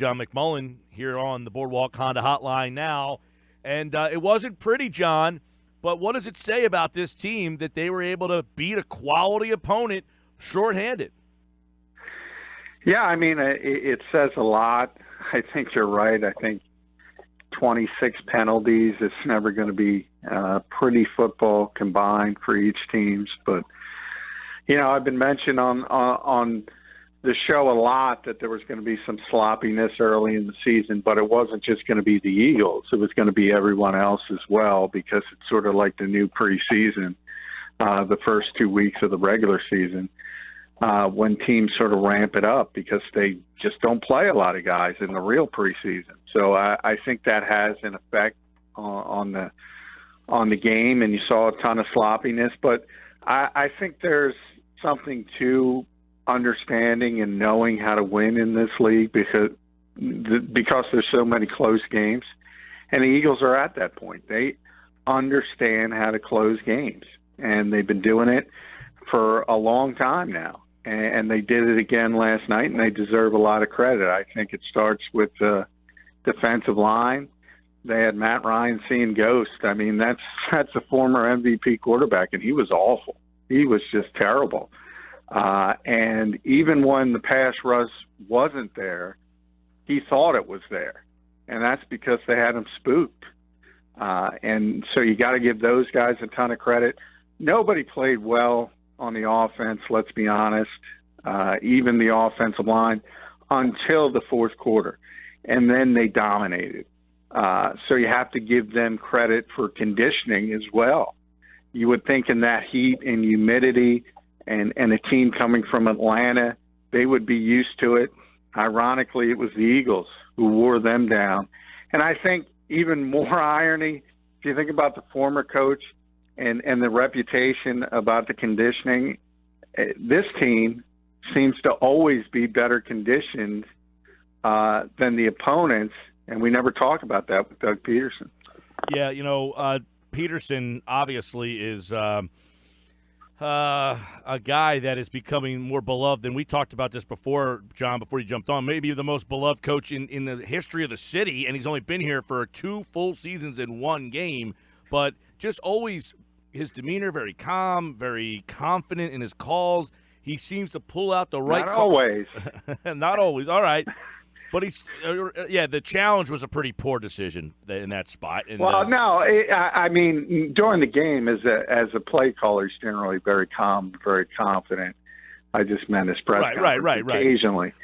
John McMullen here on the Boardwalk Honda Hotline now. And it wasn't pretty, John, but what does it say about this team that they were able to beat a quality opponent shorthanded? Yeah, I mean, it says a lot. I think you're right. I think 26 penalties, it's never going to be pretty football combined for each team. But, you know, I've been mentioned on the show a lot that there was going to be some sloppiness early in the season, but it wasn't just going to be the Eagles. It was going to be everyone else as well, because it's sort of like the new preseason, the first 2 weeks of the regular season, when teams sort of ramp it up because they just don't play a lot of guys in the real preseason. So I think that has an effect on the game, and you saw a ton of sloppiness. But I think there's something to understanding and knowing how to win in this league because there's so many close games, and the Eagles are at that point. They understand how to close games, and they've been doing it for a long time now, and they did it again last night, and they deserve a lot of credit. I think it starts with the defensive line. They had Matt Ryan seeing ghosts. I mean, that's a former MVP quarterback, and he was awful. He was just terrible. And even when the pass rush wasn't there, he thought it was there. And that's because they had him spooked. And so you got to give those guys a ton of credit. Nobody played well on the offense, let's be honest, even the offensive line, until the fourth quarter. And then they dominated. So you have to give them credit for conditioning as well. You would think in that heat and humidity and a team coming from Atlanta, they would be used to it. Ironically, it was the Eagles who wore them down. And I think even more irony, if you think about the former coach and the reputation about the conditioning, this team seems to always be better conditioned than the opponents, and we never talk about that with Doug Peterson. Yeah, you know, Peterson obviously is a guy that is becoming more beloved, and we talked about this before, John, before you jumped on, maybe the most beloved coach in the history of the city, and he's only been here for 2 full seasons in 1 game, but just always his demeanor, very calm, very confident in his calls. He seems to pull out the right Not always. Not always, all right. But the challenge was a pretty poor decision in that spot. And, no, I mean, during the game, as a play caller, he's generally very calm, very confident. I just meant his press conference. Right. Occasionally,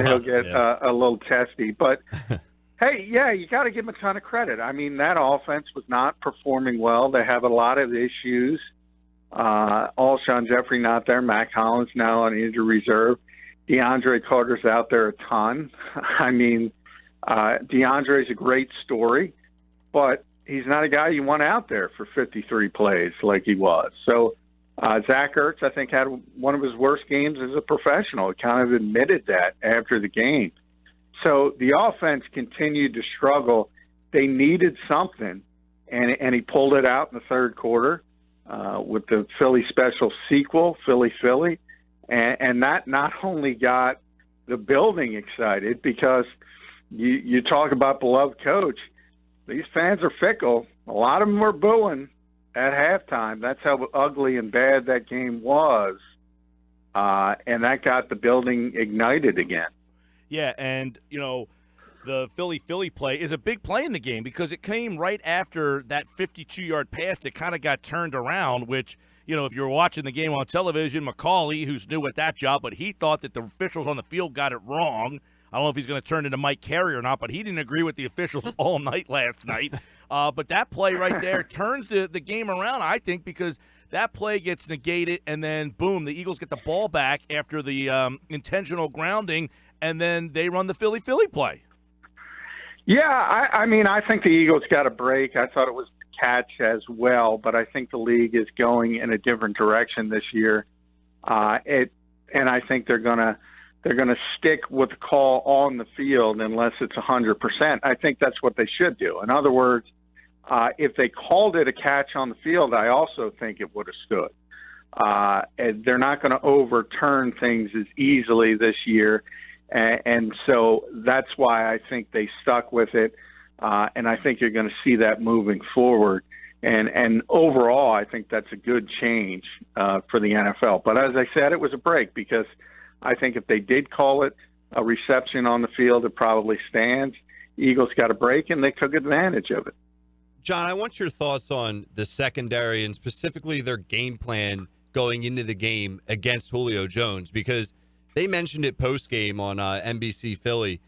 he'll get a little testy. But hey, yeah, you got to give him a ton of credit. I mean, that offense was not performing well. They have a lot of issues. Alshon Jeffrey not there. Mac Hollins now on injury reserve. DeAndre Carter's out there a ton. I mean, DeAndre's a great story, but he's not a guy you want out there for 53 plays like he was. So Zach Ertz, I think, had one of his worst games as a professional. He kind of admitted that after the game. So the offense continued to struggle. They needed something, and he pulled it out in the third quarter with the Philly special sequel, Philly. And that not only got the building excited, because you talk about beloved coach, these fans are fickle. A lot of them were booing at halftime. That's how ugly and bad that game was. And that got the building ignited again. Yeah, and, you know, the Philly play is a big play in the game because it came right after that 52-yard pass that kind of got turned around, which – you know, if you were watching the game on television, McCauley, who's new at that job, but he thought that the officials on the field got it wrong. I don't know if he's going to turn into Mike Carey or not, but he didn't agree with the officials all night last night. But that play right there turns the game around, I think, because that play gets negated, and then, boom, the Eagles get the ball back after the intentional grounding, and then they run the Philly play. Yeah, I mean, I think the Eagles got a break. I thought it was catch as well, but I think the league is going in a different direction this year. And I think they're gonna stick with the call on the field unless it's 100%. I think that's what they should do. In other words, if they called it a catch on the field, I also think it would have stood. And they're not going to overturn things as easily this year And so that's why I think they stuck with it. And I think you're going to see that moving forward. And overall, I think that's a good change for the NFL. But as I said, it was a break because I think if they did call it a reception on the field, it probably stands. Eagles got a break, and they took advantage of it. John, I want your thoughts on the secondary and specifically their game plan going into the game against Julio Jones, because they mentioned it post-game on NBC Philly.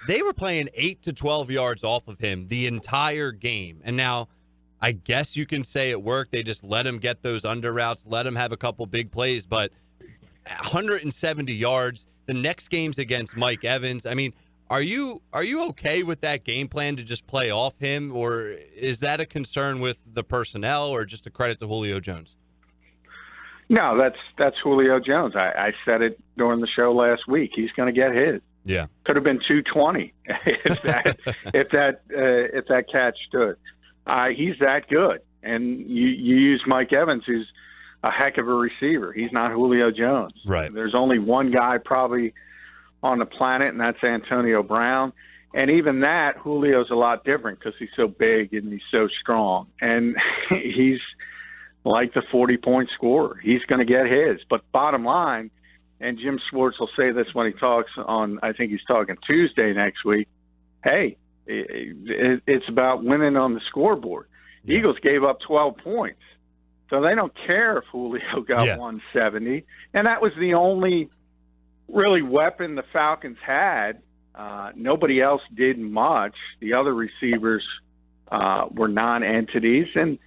They were playing 8 to 12 yards off of him the entire game. And now I guess you can say it worked. They just let him get those under routes, let him have a couple big plays, but 170 yards. The next game's against Mike Evans. I mean, are you okay with that game plan to just play off him, or is that a concern with the personnel, or just a credit to Julio Jones? No, that's Julio Jones. I said it during the show last week. He's going to get his. Yeah, could have been 220 if that catch stood. He's that good, and you use Mike Evans, who's a heck of a receiver. He's not Julio Jones. Right. There's only one guy probably on the planet, and that's Antonio Brown. And even that, Julio's a lot different because he's so big and he's so strong. And he's like the 40-point scorer. He's going to get his. But bottom line, and Jim Schwartz will say this when he talks on, I think he's talking Tuesday next week, hey, it's about winning on the scoreboard. Yeah. Eagles gave up 12 points. So they don't care if Julio got 170. And that was the only really weapon the Falcons had. Nobody else did much. The other receivers were non-entities. And,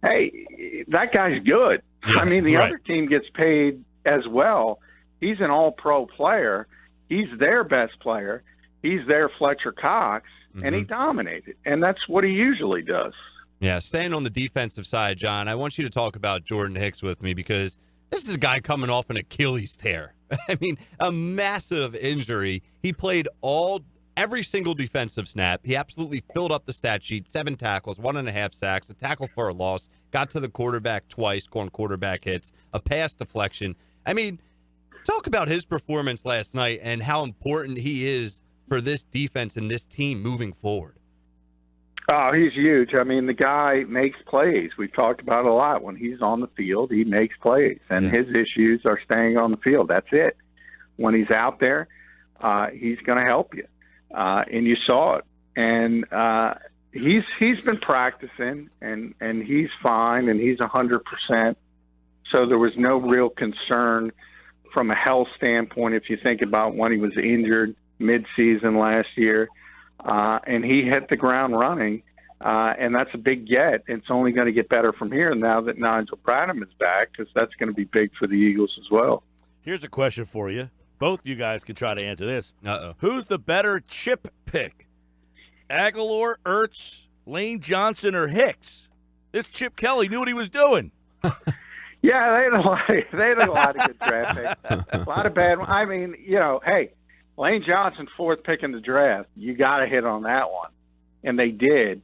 hey, that guy's good. Yeah, I mean, the other team gets paid as well. He's an all-pro player. He's their best player. He's their Fletcher Cox, and he dominated. And that's what he usually does. Yeah, staying on the defensive side, John, I want you to talk about Jordan Hicks with me, because this is a guy coming off an Achilles tear. I mean, a massive injury. He played every single defensive snap. He absolutely filled up the stat sheet, 7 tackles, 1.5 sacks, a tackle for a loss, got to the quarterback twice, on quarterback hits, a pass deflection. I mean, talk about his performance last night and how important he is for this defense and this team moving forward. Oh, he's huge. I mean, the guy makes plays. We've talked about it a lot. When he's on the field, he makes plays, and his issues are staying on the field. That's it. When he's out there, he's going to help you, and you saw it. And he's been practicing, and he's fine, and he's 100%. So there was no real concern from a health standpoint if you think about when he was injured mid-season last year. And he hit the ground running, and that's a big get. It's only going to get better from here now that Nigel Bradham is back, because that's going to be big for the Eagles as well. Here's a question for you. Both you guys can try to answer this. Uh-oh. Who's the better chip pick? Aguilar, Ertz, Lane Johnson, or Hicks? This Chip Kelly knew what he was doing. Yeah, they had a lot of good draft picks. A lot of bad ones. I mean, hey, Lane Johnson, 4th pick in the draft. You got to hit on that one. And they did.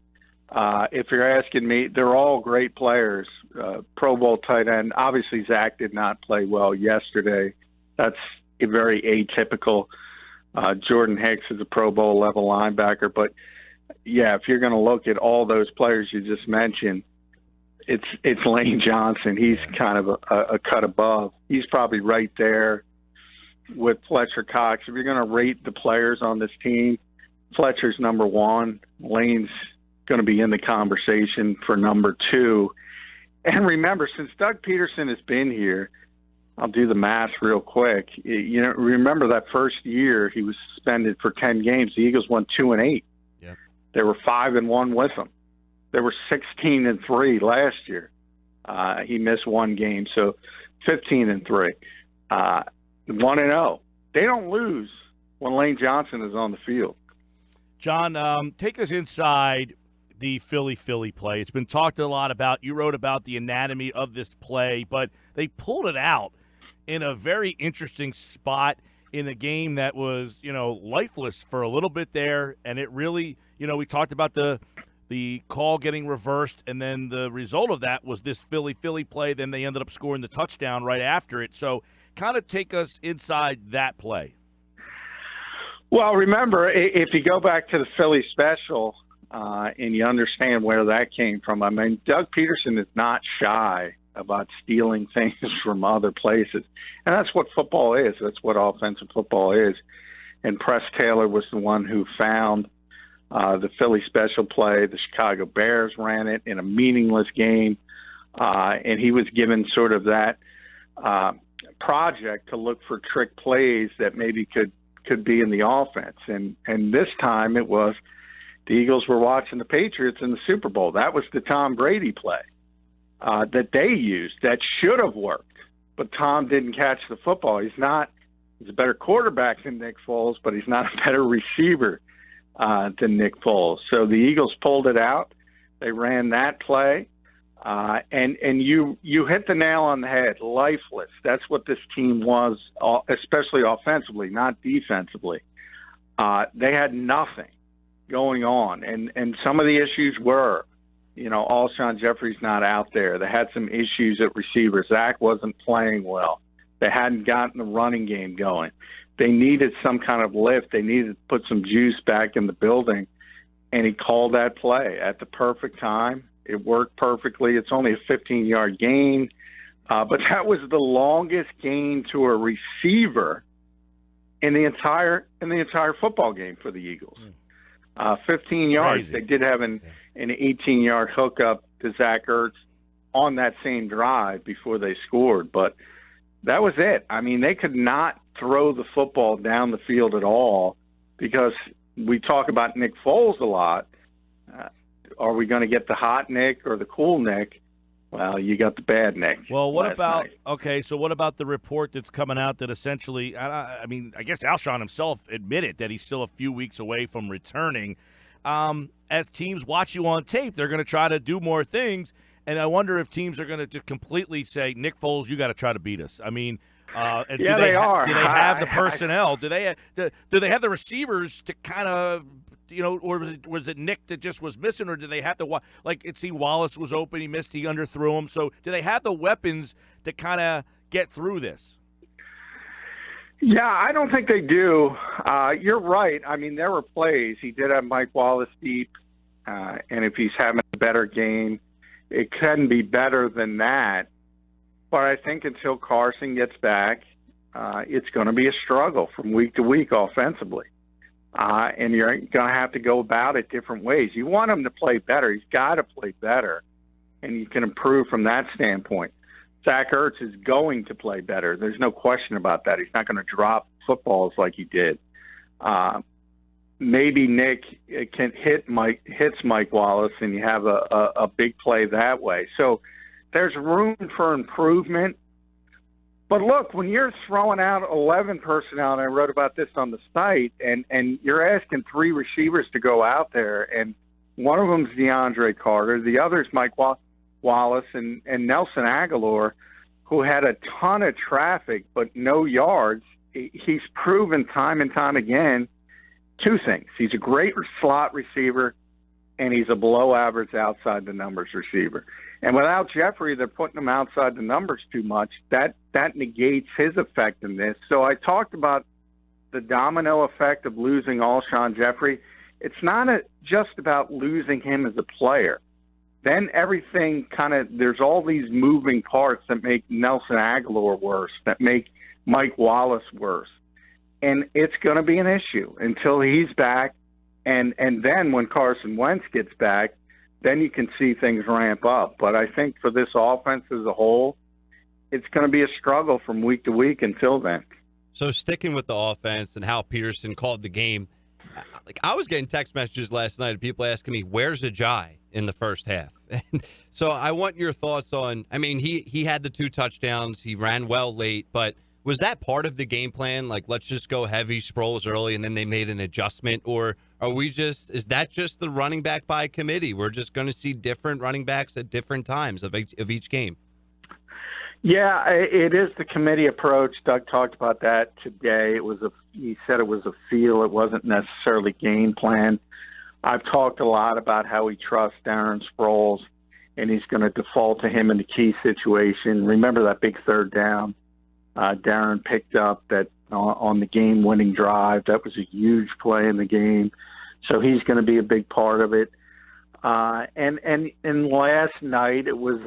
If you're asking me, they're all great players. Pro Bowl tight end. Obviously, Zach did not play well yesterday. That's a very atypical. Jordan Hicks is a Pro Bowl level linebacker. But, yeah, if you're going to look at all those players you just mentioned, it's Lane Johnson. He's kind of a cut above. He's probably right there with Fletcher Cox. If you're going to rate the players on this team, Fletcher's number 1. Lane's going to be in the conversation for number 2. And remember, since Doug Peterson has been here, I'll do the math real quick. Remember that first year he was suspended for 10 games. The Eagles won 2-8. Yep. They were 5-1 with him. They were 16-3 last year. He missed 1 game, so 15-3. 1-0. They don't lose when Lane Johnson is on the field. John, take us inside the Philly play. It's been talked a lot about. You wrote about the anatomy of this play, but they pulled it out in a very interesting spot in a game that was, lifeless for a little bit there. And it really, we talked about the call getting reversed, and then the result of that was this Philly play. Then they ended up scoring the touchdown right after it. So kind of take us inside that play. Well, remember, if you go back to the Philly special and you understand where that came from, I mean, Doug Peterson is not shy about stealing things from other places. And that's what football is. That's what offensive football is. And Press Taylor was the one who found the Philly special play. The Chicago Bears ran it in a meaningless game. And he was given sort of that project to look for trick plays that maybe could be in the offense. And this time it was the Eagles were watching the Patriots in the Super Bowl. That was the Tom Brady play that they used that should have worked. But Tom didn't catch the football. He's a better quarterback than Nick Foles, but he's not a better receiver than Nick Foles. So the Eagles pulled it out. They ran that play. And you hit the nail on the head, lifeless. That's what this team was, especially offensively, not defensively. They had nothing going on. And some of the issues were, Alshon Jeffrey's not out there. They had some issues at receiver. Zach wasn't playing well. They hadn't gotten the running game going. They needed some kind of lift. They needed to put some juice back in the building. And he called that play at the perfect time. It worked perfectly. It's only a 15-yard gain, but that was the longest gain to a receiver in the entire football game for the Eagles. 15 yards. Crazy. They did have an 18-yard hookup to Zach Ertz on that same drive before they scored, but that was it. I mean, they could not throw the football down the field at all because we talk about Nick Foles a lot. Are we going to get the hot Nick or the cool Nick? Well, you got the bad Nick. Well, what about the report that's coming out that essentially, I guess Alshon himself admitted that he's still a few weeks away from returning. As teams watch you on tape, they're going to try to do more things, and I wonder if teams are going to completely say, Nick Foles, you got to try to beat us. I mean, and yeah, they are. Do they have the personnel? Do they have the receivers to kind of – or was it Nick that just was missing, or did they have to see Wallace was open, he missed, he underthrew him. So do they have the weapons to kind of get through this? Yeah, I don't think they do. You're right. I mean, there were plays. He did have Mike Wallace deep, and if he's having a better game, it can be better than that. But I think until Carson gets back, it's going to be a struggle from week to week offensively. And you're going to have to go about it different ways. You want him to play better. He's got to play better, and you can improve from that standpoint. Zach Ertz is going to play better. There's no question about that. He's not going to drop footballs like he did. Maybe Nick hits Mike Wallace, and you have a big play that way. So there's room for improvement. But look, when you're throwing out 11 personnel, and I wrote about this on the site, and you're asking 3 receivers to go out there, and one of them's DeAndre Carter, the other's Mike Wallace and Nelson Aguilar, who had a ton of traffic but no yards. He's proven time and time again 2 things. He's a great slot receiver, and he's a below-average outside-the-numbers receiver. And without Jeffrey, they're putting him outside the numbers too much. That negates his effectiveness. So I talked about the domino effect of losing Alshon Jeffrey. It's not just about losing him as a player. Then everything there's all these moving parts that make Nelson Aguilar worse, that make Mike Wallace worse. And it's going to be an issue until he's back. And then when Carson Wentz gets back, then you can see things ramp up. But I think for this offense as a whole, it's going to be a struggle from week to week until then. So sticking with the offense and how Peterson called the game, I was getting text messages last night of people asking me, where's Ajayi in the first half? And so I want your thoughts on, he had the 2 touchdowns. He ran well late, but was that part of the game plan? Let's just go heavy Sproles early and then they made an adjustment? Or is that just the running back by committee? We're just going to see different running backs at different times of each game. Yeah, it is the committee approach. Doug talked about that today. He said it was a feel. It wasn't necessarily game plan. I've talked a lot about how he trusts Darren Sproles, and he's going to default to him in the key situation. Remember that big third down Darren picked up that on the game-winning drive. That was a huge play in the game. So he's going to be a big part of it. And last night it was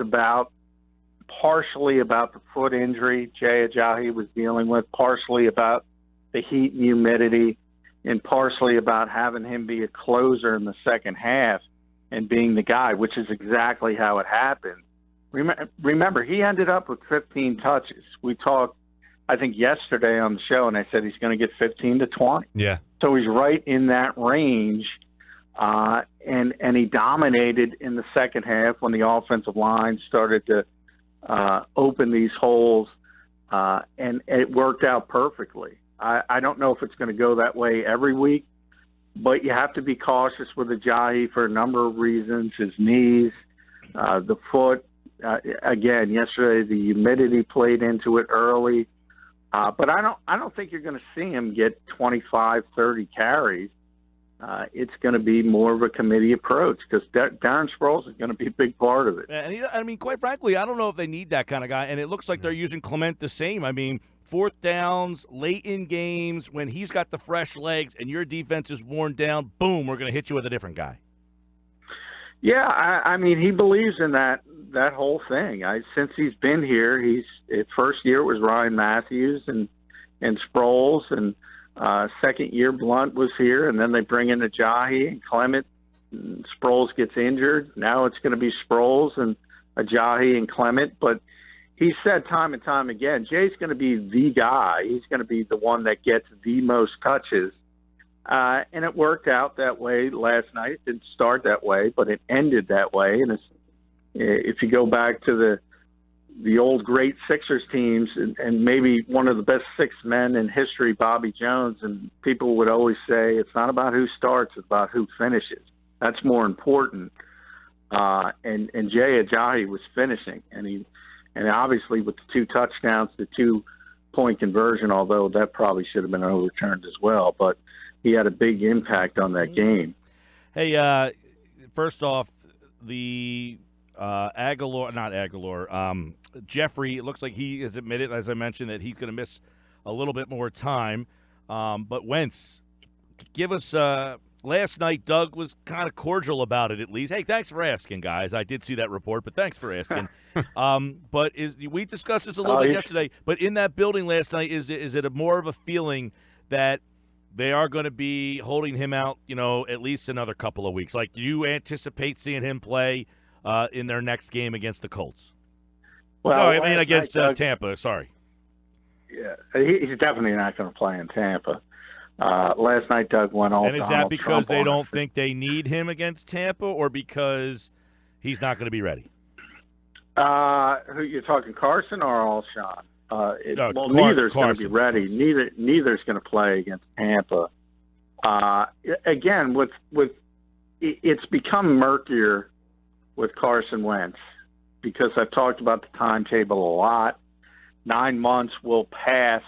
partially about the foot injury Jay Ajayi was dealing with, partially about the heat and humidity, and partially about having him be a closer in the second half and being the guy, which is exactly how it happened. Remember, he ended up with 15 touches. We talked, I think, yesterday on the show, and I said he's going to get 15 to 20. Yeah. So he's right in that range, and he dominated in the second half when the offensive line started to open these holes, and it worked out perfectly. I don't know if it's going to go that way every week, but you have to be cautious with Ajayi for a number of reasons. His knees, the foot. Again, yesterday the humidity played into it early, but I don't think you're going to see him get 25, 30 carries. It's going to be more of a committee approach because Darren Sproles is going to be a big part of it. And I mean, quite frankly, I don't know if they need that kind of guy. And it looks like they're using Clement the same. I mean, fourth downs, late in games, when he's got the fresh legs and your defense is worn down, boom, we're going to hit you with a different guy. Yeah, I mean, he believes in that whole thing. Since he's been here, his first year was Ryan Matthews and Sproles, and second year Blunt was here, and then they bring in Ajayi and Clement. And Sproles gets injured. Now it's going to be Sproles and Ajayi and Clement. But he said time and time again, Jay's going to be the guy. He's going to be the one that gets the most touches. And it worked out that way last night. It didn't start that way, but it ended that way. And if you go back to the old great Sixers teams and maybe one of the best six men in history, Bobby Jones, and people would always say it's not about who starts, it's about who finishes. That's more important. And Jay Ajayi was finishing, and obviously with the 2 touchdowns, the 2-point conversion, although that probably should have been overturned as well, but he had a big impact on that game. Hey, first off, the Jeffrey, it looks like he has admitted, as I mentioned, that he's going to miss a little bit more time. But Wentz, give us last night, Doug was kind of cordial about it, at least. Hey, thanks for asking, guys. I did see that report, but thanks for asking. But we discussed this a little bit yesterday, but in that building last night, is it more of a feeling that they are going to be holding him out, at least another couple of weeks? Like, do you anticipate seeing him play in their next game against the Colts? Well, no, I mean against Tampa. Sorry. Yeah, he's definitely not going to play in Tampa. Last night, Doug went all. And is that because they don't think they need him against Tampa, or because he's not going to be ready? Who you're talking, Carson or Alshon? Neither's going to be ready. Neither's going to play against Tampa. Again, with it's become murkier with Carson Wentz because I've talked about the timetable a lot. 9 months will pass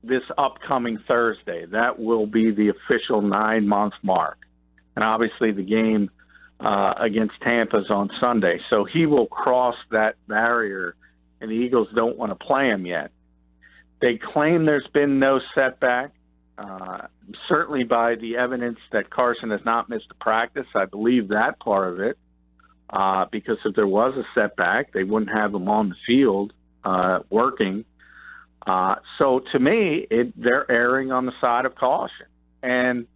this upcoming Thursday. That will be the official 9-month mark, and obviously the game against Tampa is on Sunday, so he will cross that barrier. And the Eagles don't want to play him yet. They claim there's been no setback, certainly by the evidence that Carson has not missed a practice. I believe that part of it, because if there was a setback, they wouldn't have him on the field working. So to me, they're erring on the side of caution. And,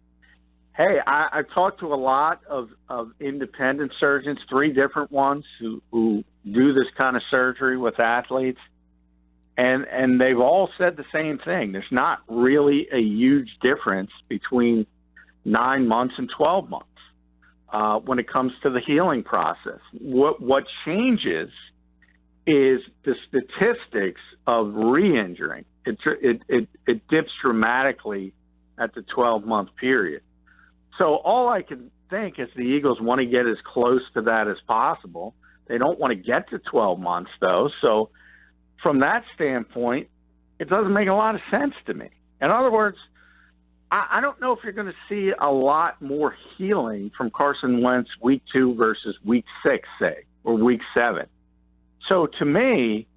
hey, I've talked to a lot of independent surgeons, 3 different ones who do this kind of surgery with athletes, and they've all said the same thing. There's not really a huge difference between 9 months and 12 months when it comes to the healing process. What changes is the statistics of re-injuring. It dips dramatically at the 12-month period. So all I can think is the Eagles want to get as close to that as possible. They don't want to get to 12 months, though. So from that standpoint, it doesn't make a lot of sense to me. In other words, I don't know if you're going to see a lot more healing from Carson Wentz week 2 versus week 6, say, or week 7. So to me,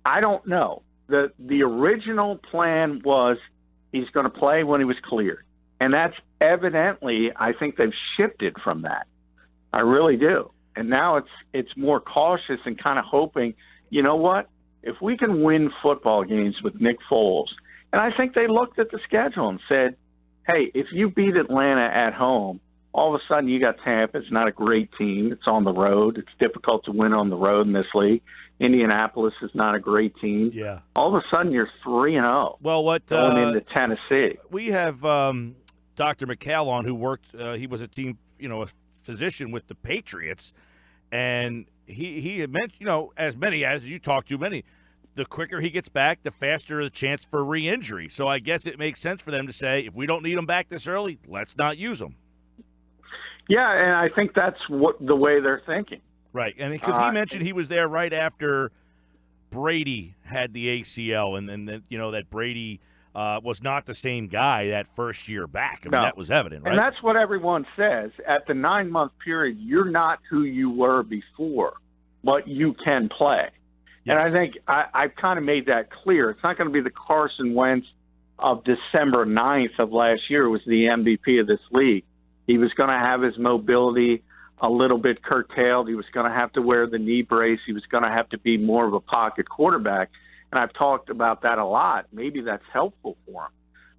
I don't know. the original plan was he's going to play when he was cleared. And that's evidently, I think they've shifted from that. I really do. And now it's more cautious and kind of hoping, you know what, if we can win football games with Nick Foles, and I think they looked at the schedule and said, hey, if you beat Atlanta at home, all of a sudden you got Tampa. It's not a great team. It's on the road. It's difficult to win on the road in this league. Indianapolis is not a great team. Yeah. All of a sudden you're 3-0. Well, going into Tennessee. We have Dr. McMullen, who worked. He was a a physician with the Patriots, and he had mentioned, as you talk to many, the quicker he gets back, the faster the chance for re-injury. So I guess it makes sense for them to say, if we don't need him back this early, let's not use him. Yeah, and I think that's the way they're thinking. Right, and because he mentioned he was there right after Brady had the ACL, and then that Brady was not the same guy that first year back. I mean, that was evident, right? And that's what everyone says. At the 9-month period, you're not who you were before, but you can play. Yes. And I think I've kind of made that clear. It's not going to be the Carson Wentz of December 9th of last year who was the MVP of this league. He was going to have his mobility a little bit curtailed. He was going to have to wear the knee brace. He was going to have to be more of a pocket quarterback. And I've talked about that a lot. Maybe that's helpful for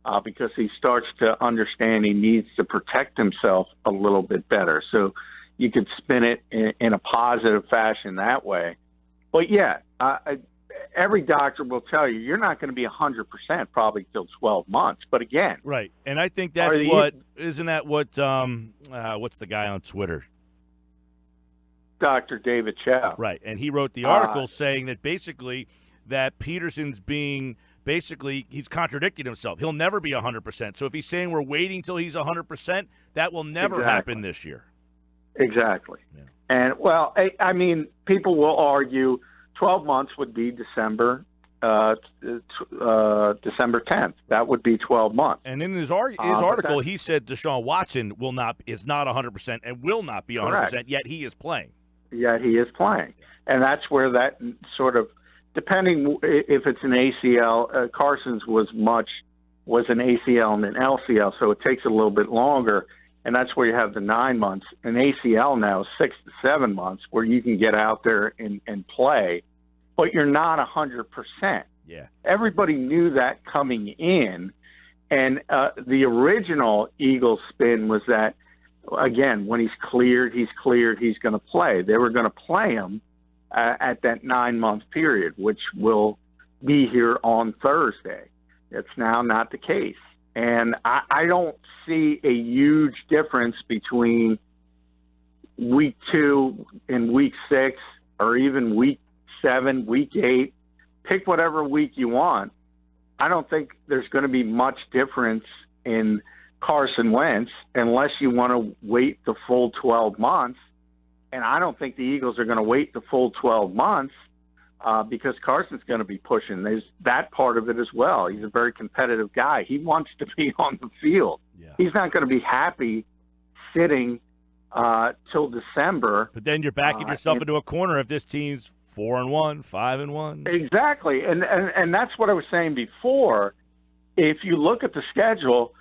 him because he starts to understand he needs to protect himself a little bit better. So you could spin it in a positive fashion that way. But, yeah, every doctor will tell you you're not going to be 100% probably till 12 months. But, again. Right. And I think that's isn't that what what's the guy on Twitter? Dr. David Chow. Right. And he wrote the article saying that basically that Peterson's he's contradicting himself. He'll never be 100%. So if he's saying we're waiting till he's 100%, that will never happen this year. Exactly. Yeah. And, well, I mean, people will argue 12 months would be December 10th. That would be 12 months. And in his article, he said Deshaun Watson is not 100% and will not be 100%, correct. Yet he is playing. Yet he is playing. And that's where that sort of, depending if it's an ACL, Carson's was an ACL and an LCL, so it takes a little bit longer. And that's where you have the 9 months. An ACL now is 6 to 7 months where you can get out there and play, but you're not 100%. Yeah. Everybody knew that coming in. And the original Eagles spin was that, again, when he's cleared, he's going to play. They were going to play him at that 9-month period, which will be here on Thursday. It's now not the case. And I don't see a huge difference between week 2 and week 6 or even week 7, week 8. Pick whatever week you want. I don't think there's going to be much difference in Carson Wentz unless you want to wait the full 12 months. And I don't think the Eagles are going to wait the full 12 months because Carson's going to be pushing. There's that part of it as well. He's a very competitive guy. He wants to be on the field. Yeah. He's not going to be happy sitting till December. But then you're backing yourself into a corner if this team's 4-1, 5-1. Exactly. And that's what I was saying before. If you look at the schedule,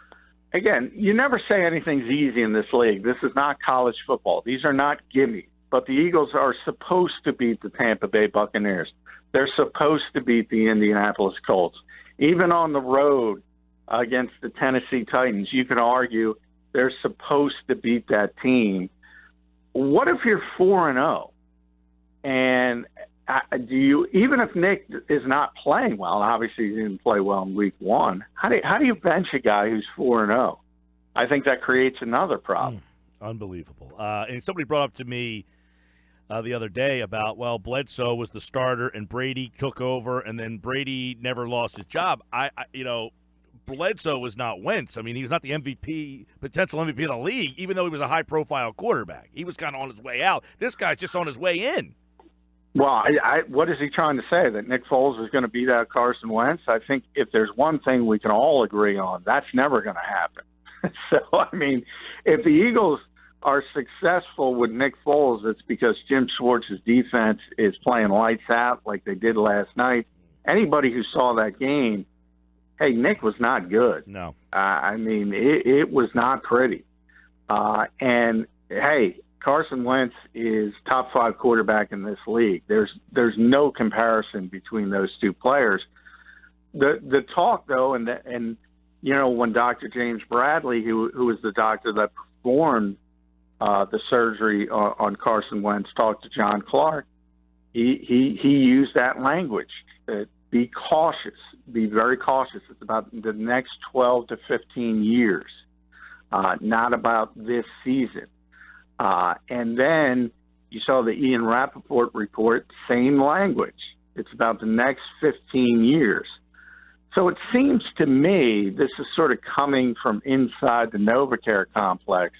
again, you never say anything's easy in this league. This is not college football. These are not gimmies. But the Eagles are supposed to beat the Tampa Bay Buccaneers. They're supposed to beat the Indianapolis Colts. Even on the road against the Tennessee Titans, you can argue they're supposed to beat that team. What if you're 4-0? And even if Nick is not playing well, obviously he didn't play well in week 1, how do you bench a guy who's 4-0? I think that creates another problem. Unbelievable. And somebody brought up to me the other day about, Bledsoe was the starter and Brady took over, and then Brady never lost his job. Bledsoe was not Wentz. I mean, he was not the potential MVP of the league, even though he was a high-profile quarterback. He was kind of on his way out. This guy's just on his way in. Well, what is he trying to say, that Nick Foles is going to beat out Carson Wentz? I think if there's one thing we can all agree on, that's never going to happen. So, I mean, if the Eagles are successful with Nick Foles, it's because Jim Schwartz's defense is playing lights out like they did last night, anybody who saw that game, hey, Nick was not good. No. I mean, it was not pretty. And, hey, Carson Wentz is top 5 quarterback in this league. There's no comparison between those two players. The talk, though, and you know, when Dr. James Bradley, who was the doctor that performed the surgery on Carson Wentz, talked to John Clark, he used that language. Be cautious. Be very cautious. It's about the next 12 to 15 years, not about this season. And then you saw the Ian Rappaport report, same language. It's about the next 15 years. So it seems to me this is sort of coming from inside the NovaCare complex,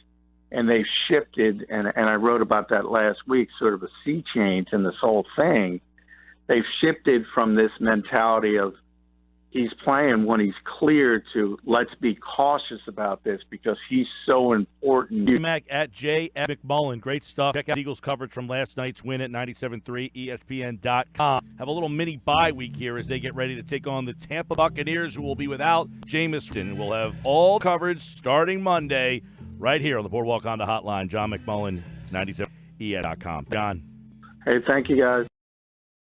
and they've shifted, and I wrote about that last week, sort of a sea change in this whole thing. They've shifted from this mentality of he's playing when he's cleared to let's be cautious about this because he's so important. Mac at J. McMullen. Great stuff. Check out Eagles coverage from last night's win at 97.3 ESPN.com. Have a little mini bye week here as they get ready to take on the Tampa Buccaneers, who will be without Jameson. We'll have all coverage starting Monday right here on the Boardwalk Honda Hotline. John McMullen, 97 ESPN.com. John. Hey, thank you, guys.